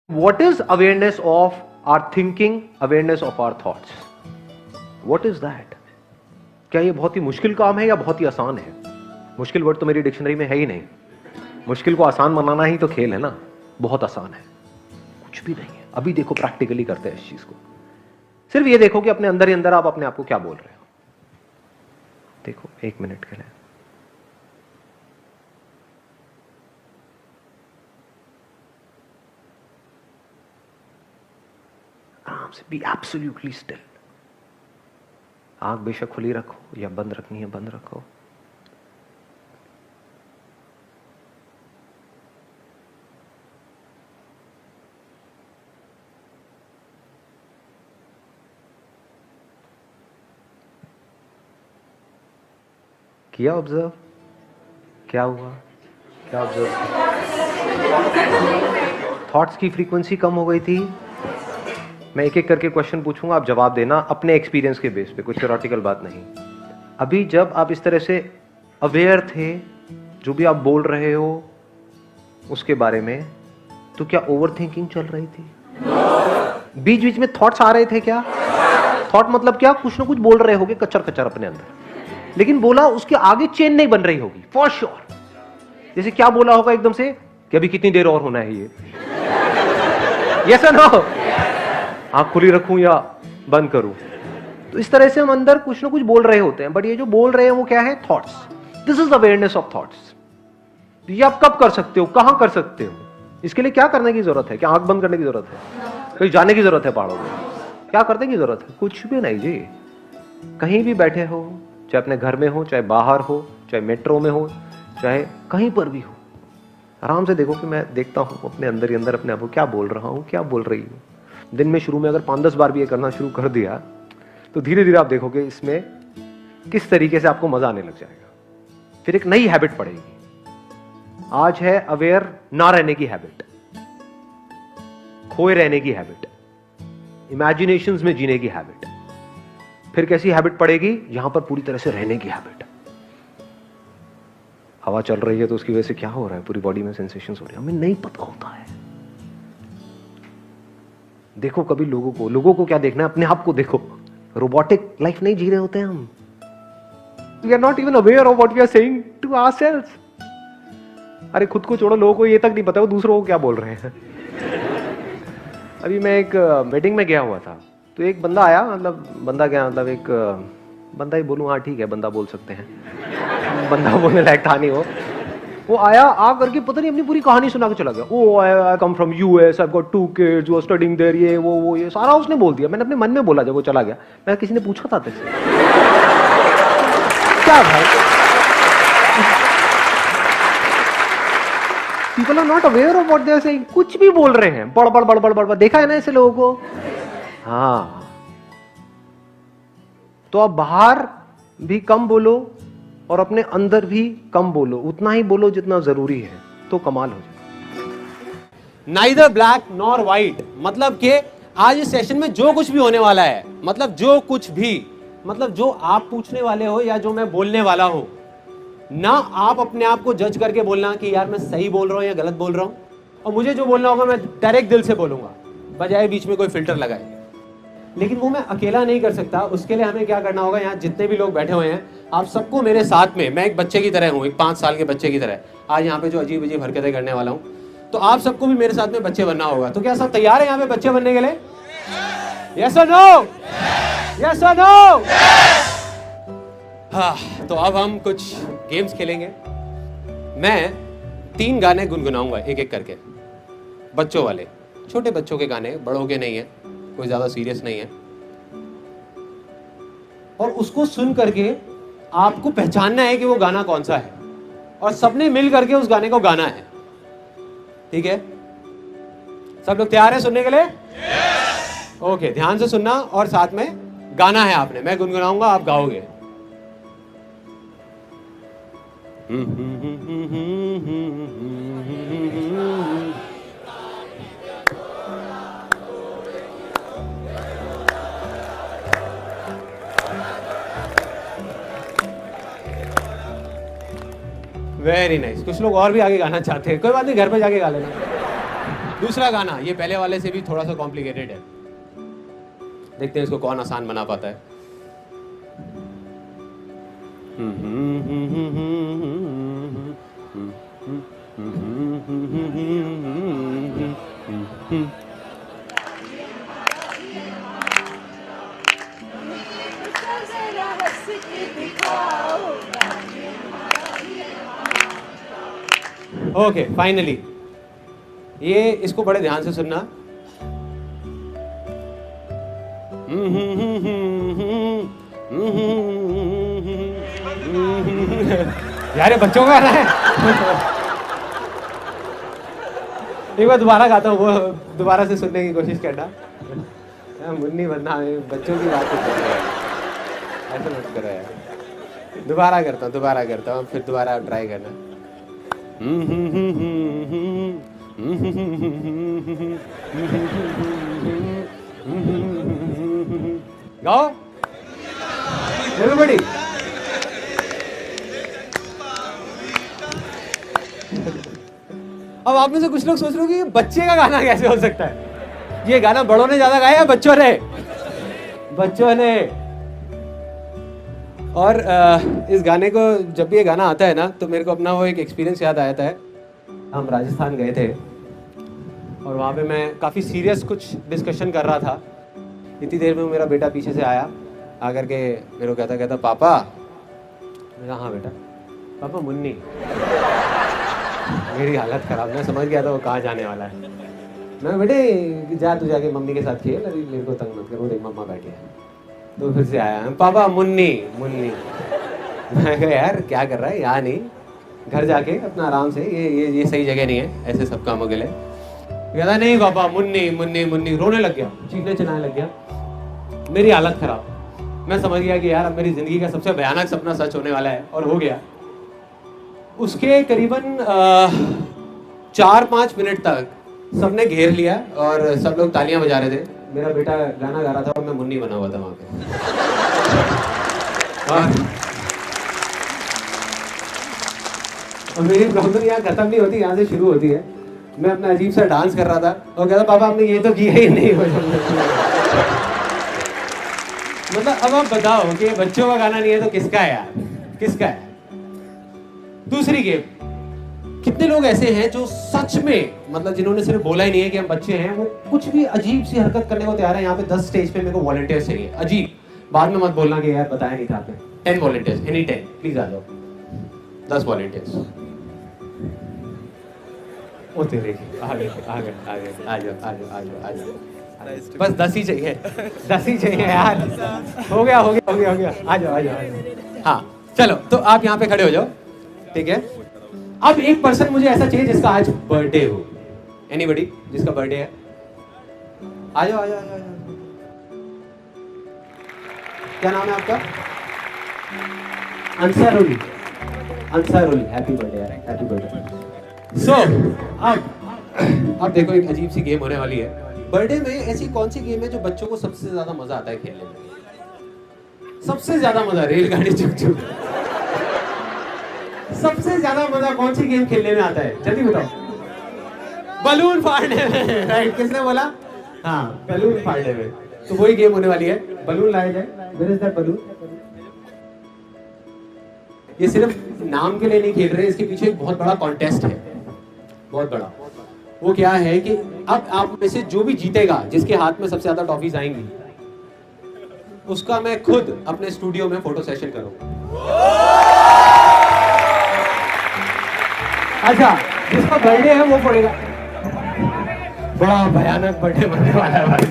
What is awareness of our thinking, awareness of our thoughts? What is that? क्या ये बहुत ही मुश्किल काम है या बहुत ही आसान है? मुश्किल वर्ड तो मेरी डिक्शनरी में है ही नहीं। मुश्किल को आसान बनाना ही तो खेल है ना। बहुत आसान है, कुछ भी नहीं है। अभी देखो, प्रैक्टिकली करते हैं इस चीज को। सिर्फ ये देखो कि अपने अंदर ही अंदर आप अपने आप को क्या बोल रहे हो। देखो 1 मिनट के लिए आराम से, बी एब्सोल्युटली स्टिल। आंख बेशक खुली रखो या बंद रखनी है बंद रखो। किया ऑब्जर्व? क्या हुआ? क्या ऑब्जर्व? थॉट्स की फ्रीक्वेंसी कम हो गई थी। मैं एक एक करके क्वेश्चन पूछूंगा, आप जवाब देना अपने एक्सपीरियंस के बेस पे, कुछ थ्योरेटिकल बात नहीं। अभी जब आप इस तरह से अवेयर थे जो भी आप बोल रहे हो उसके बारे में, तो क्या ओवर थिंकिंग चल रही थी? बीच बीच में थॉट्स आ रहे थे क्या? थॉट मतलब क्या? कुछ ना कुछ बोल रहे होगे कच्चर कच्चर अपने अंदर, लेकिन बोला उसके आगे चेन नहीं बन रही होगी फॉर श्योर। जैसे क्या बोला होगा एकदम से कि अभी कितनी देर और होना है ये। यस और नो? आंख खुली रखूं या बंद करूं? तो इस तरह से हम अंदर कुछ ना कुछ बोल रहे होते हैं, बट ये जो बोल रहे हैं वो क्या है? Thoughts. This is awareness of thoughts. ये आप कब कर सकते हो, कहां कर सकते हो? इसके लिए क्या करने की जरूरत है? क्या आंख बंद करने की जरूरत है? कहीं जाने की जरूरत है पहाड़ों में? क्या करने की जरूरत है? कुछ भी नहीं जी। कहीं भी बैठे हो, चाहे अपने घर में हो, चाहे बाहर हो, चाहे मेट्रो में हो, चाहे कहीं पर भी हो, आराम से देखो कि मैं देखता हूं अपने अंदर ही अंदर अपने आप को क्या बोल रहा हूं, क्या बोल रही हूं। दिन में शुरू में अगर 5-10 बार भी ये करना शुरू कर दिया तो धीरे धीरे आप देखोगे इसमें किस तरीके से आपको मजा आने लग जाएगा। फिर एक नई हैबिट पड़ेगी। आज है अवेयर ना रहने की हैबिट, खोए रहने की हैबिट, इमेजिनेशंस में जीने की हैबिट। फिर कैसी हैबिट पड़ेगी? यहां पर पूरी तरह से रहने की हैबिट। हवा चल रही है तो उसकी वजह से क्या हो रहा है, पूरी बॉडी में सेंसेशंस हो रही है, हमें नहीं पता होता है। देखो कभी लोगों को क्या देखना है, अपने आप को देखो। रोबोटिक लाइफ नहीं जी रहे होते हैं हम। We are not even aware of what we are saying to ourselves. अरे खुद को छोड़ो, लोगों को ये तक नहीं पता वो दूसरों को क्या बोल रहे हैं। अभी मैं एक मीटिंग में गया हुआ था, तो एक बंदा आया, मतलब बंदा क्या, मतलब एक बंदा ही बोलूं, हाँ ठीक है बंदा बोल सकते हैं, बंदा बोलने लायक था नहीं वो आया, आ करके पता नहीं अपनी पूरी कहानी सुना के चला गया। Oh I come from US, I got 2 kids, वो स्टडीइंग देयर, ये वो ये सारा उसने बोल दिया। मैंने अपने मन में बोला जब वो चला गया, मैं किसी ने पूछा था तेरे क्या भाई? People are not aware of what they are saying. कुछ भी बोल रहे हैं, बड़ बड़ बड़ बड़ बड़। देखा है ना ऐसे लोगों को? हाँ, तो आप बाहर भी कम बोलो और अपने अंदर भी कम बोलो, उतना ही बोलो जितना जरूरी है, तो कमाल हो जाए। नाइदर ब्लैक नॉर व्हाइट, मतलब कि आज इस सेशन में जो कुछ भी होने वाला है, मतलब जो कुछ भी, मतलब जो आप पूछने वाले हो या जो मैं बोलने वाला हूं ना, आप अपने आप को जज करके बोलना कि यार मैं सही बोल रहा हूं या गलत बोल रहा हूं, और मुझे जो बोलना होगा मैं डायरेक्ट दिल से बोलूंगा, बजाय बीच में कोई फिल्टर लगाए। लेकिन वो मैं अकेला नहीं कर सकता। उसके लिए हमें क्या करना होगा? यहाँ जितने भी लोग बैठे हुए हैं, आप सबको मेरे साथ में, मैं एक बच्चे की तरह हूँ, एक 5 साल के बच्चे की तरह आज यहाँ पे जो अजीब अजीब हरकतें करने वाला हूँ, तो आप सबको भी मेरे साथ में बच्चे बनना होगा। तो क्या सब तैयार है यहाँ पे बच्चे बनने के लिए? यस और नो? यस और नो? हाँ, तो अब हम कुछ गेम्स खेलेंगे। मैं 3 गाने गुनगुनाऊंगा एक एक करके, बच्चों वाले, छोटे बच्चों के गाने, बड़ों के नहीं है, कोई ज्यादा सीरियस नहीं है। और उसको सुन करके आपको पहचानना है कि वो गाना कौन सा है, और सबने मिल करके उस गाने को गाना है। ठीक है? सब लोग तैयार हैं सुनने के लिए? ओके, ध्यान से सुनना और साथ में गाना है आपने। मैं गुनगुनाऊंगा, आप गाओगे। Very nice. कुछ लोग और भी आगे गाना चाहते हैं, कोई बात नहीं, घर पे जाके गा लेना। दूसरा गाना, ये पहले वाले से भी थोड़ा सा कॉम्प्लिकेटेड है, देखते हैं इसको कौन आसान बना पाता है। ओके, फाइनली ये इसको बड़े ध्यान से सुनना। यार ये बच्चों का गाना है। एक बार दोबारा गाता हूँ, वो दोबारा से सुनने की कोशिश करना। मुन्नी बनना बच्चों की बात कर रहा है, ऐसा मत करो यार। दोबारा करता हूँ, फिर दोबारा ट्राई करना। गाओ एवरीबॉडी। अब आप में से कुछ लोग सोच रहे हो कि बच्चे का गाना कैसे हो सकता है? ये गाना बड़ों ने ज्यादा गाया या बच्चों ने? बच्चों ने। और इस गाने को जब भी ये गाना आता है ना, तो मेरे को अपना वो एक एक्सपीरियंस याद आता है। हम राजस्थान गए थे और वहाँ पे मैं काफ़ी सीरियस कुछ डिस्कशन कर रहा था। इतनी देर में मेरा बेटा पीछे से आया, आकर के मेरे को कहता पापा। मैं हाँ बेटा। पापा मुन्नी। मेरी हालत ख़राब, मैं समझ गया था वो कहाँ जाने वाला है। मैं बेटे जा तू जाके मम्मी के साथ खेल, अभी मेरे को तंग मत कर, वो देख मम्मा बैठी है। तो फिर से आया, पापा मुन्नी। मैं कहा यार क्या कर रहा है, यहाँ नहीं, घर जाके अपना आराम से, ये सही जगह नहीं है ऐसे सब कामों के लिए। कहता नहीं पापा मुन्नी। रोने लग गया, चीखने चिल्लाने लग गया। मेरी हालत खराब। मैं समझ गया कि यार अब मेरी जिंदगी का सबसे भयानक सपना सच होने वाला है, और हो गया। उसके करीबन 4-5 मिनट तक सबने घेर लिया और सब लोग तालियां बजा रहे थे। मेरा बेटा गाना गा रहा था और मैं मुन्नी बना हुआ था वहां पे। और मेरी प्रॉब्लम यहाँ खत्म नहीं होती, यहाँ से शुरू होती है। मैं अपना अजीब सा डांस कर रहा था और कहता पापा आपने ये तो किया ही नहीं। मतलब अब आप बताओ कि बच्चों का गाना नहीं है तो किसका है यार, किसका है? दूसरी गेम, कितने लोग ऐसे हैं जो सच में, मतलब जिन्होंने सिर्फ बोला ही नहीं है कि हम बच्चे हैं, वो कुछ भी अजीब सी हरकत करने को तैयार है। यहाँ पे 10 स्टेज पे मेरे को वॉलंटियर्स चाहिए, अजीब। बाद में मत बोलना कि यार बताया नहीं था आपने। 10 वॉलंटियर्स, एनी 10 प्लीज आ जाओ। 10 वॉलंटियर्स। ओ तेरे आ गए आ जाओ। बस 10 ही चाहिए, 10 ही चाहिए यार। हो गया। आ जाओ। हाँ चलो, तो आप यहाँ पे खड़े हो जाओ, ठीक है? अब एक पर्सन मुझे ऐसा चाहिए जिसका आज बर्थडे हो। एनीबॉडी जिसका बर्थडे है, आ जाओ। क्या नाम है आपका? अंसारुल। हैप्पी बर्थडे यार, हैप्पी बर्थडे। सो अब देखो एक अजीब सी गेम होने वाली है। बर्थडे में ऐसी कौन सी गेम है जो बच्चों को सबसे ज्यादा मजा आता है खेलने में? सबसे ज्यादा मजा रेलगाड़ी चुक। सबसे ज्यादा मजा कौन सी गेम खेलने में आता है, जल्दी बताओ। बलून फाड़ने में, राइट? किसने बोला? हाँ, बलून फाड़ने में। तो वही गेम होने वाली है, बलून लाया जाए। Where is that balloon? ये सिर्फ नाम के लिए नहीं खेल रहे, इसके पीछे एक बहुत बड़ा कॉन्टेस्ट है, बहुत बड़ा। वो क्या है कि अब आप में से जो भी जीतेगा, जिसके हाथ में सबसे ज्यादा टॉफीज आएंगी, उसका मैं खुद अपने स्टूडियो में फोटो सेशन करूंगा। अच्छा, जिसका बर्थडे है वो पड़ेगा। बड़ा भयानक बर्थडे बनने वाला है भाई।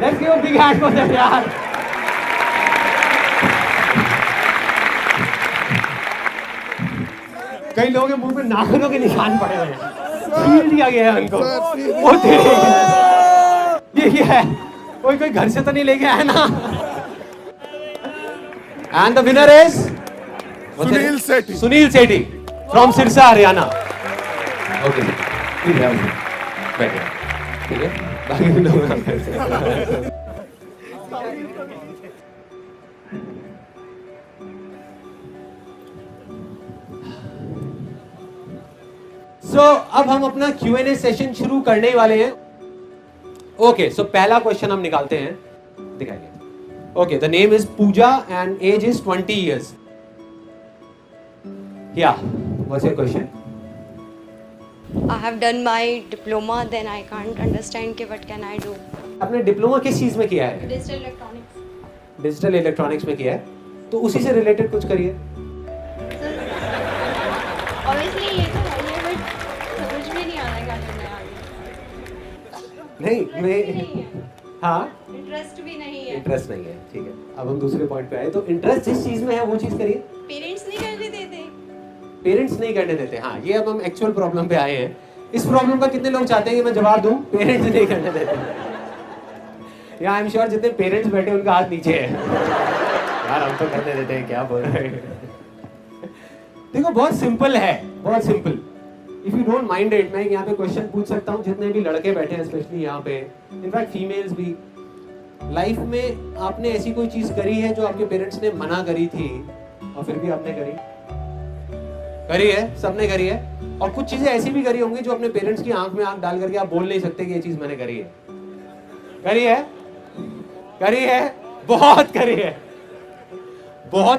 Let's give a big hand for them यार। कई लोगों के मुंह पे नाखूनों के निशान पड़े हुए हैं, छील दिया गया है उनको। वो ये क्या है? कोई घर से तो नहीं लेके आया ना? And the winner is Sunil Sethi from Sirsa Haryana. Okay ठीक है, बैठिए, ठीक है। बाकी लोग अब हम अपना Q&A सेशन शुरू करने ही वाले हैं। ओके, सो पहला क्वेश्चन हम निकालते हैं, दिखाइए। Okay, the name is Puja and age is 20 years। या what's your question? I have done my diploma, then I can't understand कि what can I do? आपने डिप्लोमा किस चीज में किया है? Digital electronics. डिजिटल इलेक्ट्रॉनिक्स में किया है, तो उसी से रिलेटेड कुछ करिए। Obviously ये तो है ही, but समझ में नहीं आ रहा क्या करना है आगे। नहीं मैं हाँ इंटरेस्ट भी नहीं है। इंटरेस्ट नहीं है, ठीक है। अब हम दूसरे पॉइंट पे आए, तो इंटरेस्ट जिस चीज में है वो चीज करिए। पेरेंट्स नहीं करने देते। पेरेंट्स नहीं करने देते, हाँ, ये अब हम एक्चुअल प्रॉब्लम पे आए हैं। इस प्रॉब्लम का कितने लोग चाहते हैं कि मैं जवाब दूं? पेरेंट्स नहीं करने देते। या आई एम श्योर जितने पेरेंट्स बैठे उनका हाथ नीचे है। यार हम तो करने देते हैं, क्या बोल रहे हैं। देखो बहुत सिंपल है, बहुत simple. If you don't mind it, मैं यहाँ पे क्वेश्चन पूछ सकता हूँ जितने भी लड़के बैठे हैं, स्पेशली यहाँ पे, इनफैक्ट फीमेल्स भी। लाइफ में आपने ऐसी कोई चीज करी है जो आपके पेरेंट्स ने मना करी थी और फिर भी आपने करी है? सबने करी है। और कुछ चीजें ऐसी भी करी होंगी जो अपने पेरेंट्स की आंख में आंख डाल करके आप बोल नहीं सकते कि ये चीज मैंने करी है। बहुत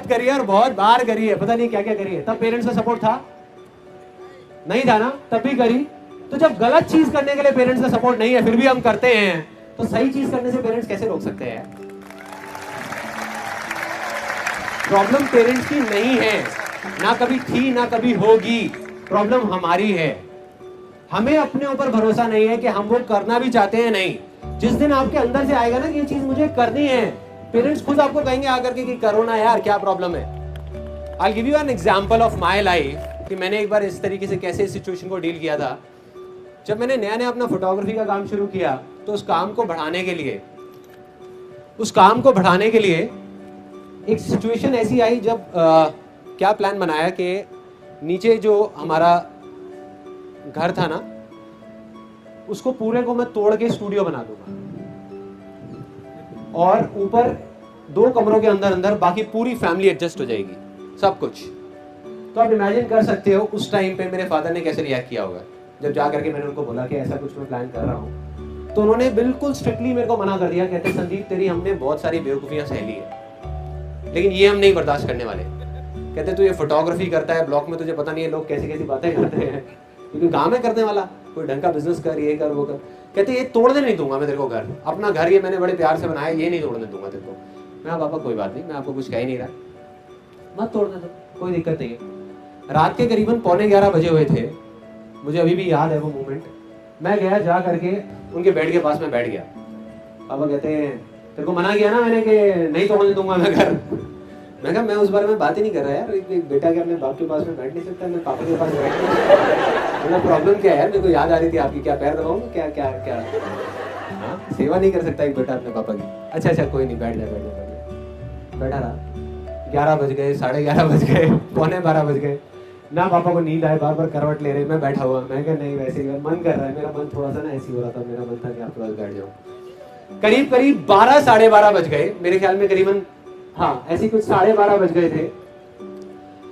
करी है और बहुत बार करी है, पता नहीं क्या क्या करी है। तब पेरेंट्स का सपोर्ट था? नहीं था ना, तब भी करी। तो जब गलत चीज करने के लिए पेरेंट्स का सपोर्ट नहीं है फिर भी हम करते हैं, तो सही चीज करने से पेरेंट्स कैसे रोक सकते हैं? प्रॉब्लम पेरेंट्स की नहीं है, ना कभी थी ना कभी होगी। प्रॉब्लम हमारी है। हमें अपने ऊपर भरोसा नहीं है कि हम वो करना भी चाहते हैं। नहीं, जिस दिन आपके अंदर से आएगा ना कि ये चीज मुझे करनी है, पेरेंट्स खुद आपको कहेंगे आकर के कि करो ना यार, क्या प्रॉब्लम है। I'll give you an example of my life कि मैंने एक बार इस तरीके से कैसे इस सिचुएशन को डील किया था। जब मैंने नया अपना फोटोग्राफी का काम शुरू किया, तो उस काम को बढ़ाने के लिए एक सिचुएशन ऐसी आई जब क्या प्लान बनाया कि नीचे जो हमारा घर था ना, उसको पूरे को मैं तोड़ के स्टूडियो बना दूंगा और ऊपर 2 कमरों के अंदर बाकी पूरी फैमिली एडजस्ट हो जाएगी, सब कुछ। तो आप इमेजिन कर सकते हो उस टाइम पे मेरे फादर ने कैसे रिएक्ट किया होगा जब जा करके मैंने उनको बोला कि ऐसा कुछ मैं प्लान कर रहा हूँ। तो उन्होंने बिल्कुल स्ट्रिक्टली मेरे को मना कर दिया। कहते संदीप, तेरी हमने बहुत सारी बेवकूफियां सह ली है, लेकिन ये हम नहीं बर्दाश्त करने वाले। कहते तू ये फोटोग्राफी करता है, ब्लॉक में तुझे पता नहीं है लोग कैसी कैसी बातें करते हैं, क्योंकि काम है करने वाला, कोई ढंग का बिजनेस कर, ये कर वो कर। कहते ये तोड़ने नहीं दूंगा मैं तेरे को घर, अपना घर ये मैंने बड़े प्यार से बनाया, ये नहीं तोड़ने दूंगा तेरे को। मैं पापा कोई बात नहीं, मैं आपको कुछ कह ही नहीं रहा, मत तोड़ने दो, कोई दिक्कत नहीं है। रात के करीबन 11:15 बजे हुए थे, मुझे अभी भी याद है वो मोमेंट। मैं गया, जा करके उनके बेड के पास में बैठ गया। पापा कहते हैं तेरे को मना किया ना मैंने कि नहीं तोड़ने दूंगा मैं घर। मैं कहा मैं उस बारे में बात ही नहीं कर रहा यार, एक बेटा क्या अपने बाप के पास में बैठ नहीं सकता, मैं पापा के पास बैठ नहीं सकता। मतलब प्रॉब्लम क्या है यार, मेरे को याद आ रही थी आपकी, क्या पैर दबाऊंगा, क्या क्या क्या हाँ, सेवा नहीं कर सकता एक बेटा अपने पापा की। अच्छा कोई नहीं, बैठ जा। बैठा रहा, 11 बज गए, 11:30 बज गए, 11:45 बज गए ना, पापा को नींद आए, बार करवट ले रहे, मैं बैठा हुआ। मैं कहा नहीं, वैसे ही मन कर रहा है, मेरा मन थोड़ा सा ना ऐसी हो रहा था, मेरा मन था कि आपके पास बैठ जाऊं। करीब 12 साढ़े 12 बज गए मेरे ख्याल में, करीबन हाँ ऐसी कुछ 12:30 बज गए थे।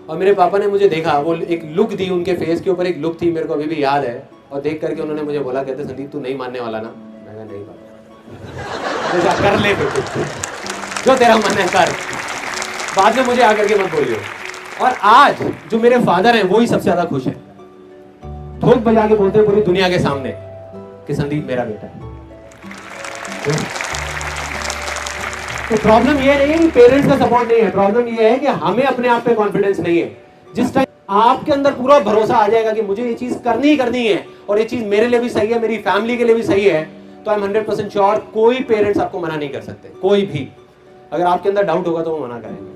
और मेरे पापा ने मुझे देखा, वो एक लुक दी, उनके फेस के ऊपर एक लुक थी, मेरे को अभी भी याद है। और देख करके उन्होंने मुझे बोला, कहते संदीप तू नहीं मानने वाला ना। मैं कहा नहीं पापा, कर ले जो तेरा मन है कर, बाद में मुझे आकर के मत बोलियो। और आज जो मेरे फादर हैं वो ही सबसे ज्यादा खुश है, ठोक बजा के बोलते हैं पूरी दुनिया के सामने कि संदीप मेरा बेटा है। तो प्रॉब्लम ये नहीं है कि पेरेंट्स का सपोर्ट नहीं है, प्रॉब्लम ये है कि हमें अपने आप पे कॉन्फिडेंस नहीं है। जिस टाइम आपके अंदर पूरा भरोसा आ जाएगा कि मुझे ये चीज करनी ही करनी है और ये चीज मेरे लिए भी सही है, मेरी फैमिली के लिए भी सही है, तो आई एम 100% श्योर कोई पेरेंट्स आपको मना नहीं कर सकते, कोई भी। अगर आपके अंदर डाउट होगा तो वो मना करेंगे।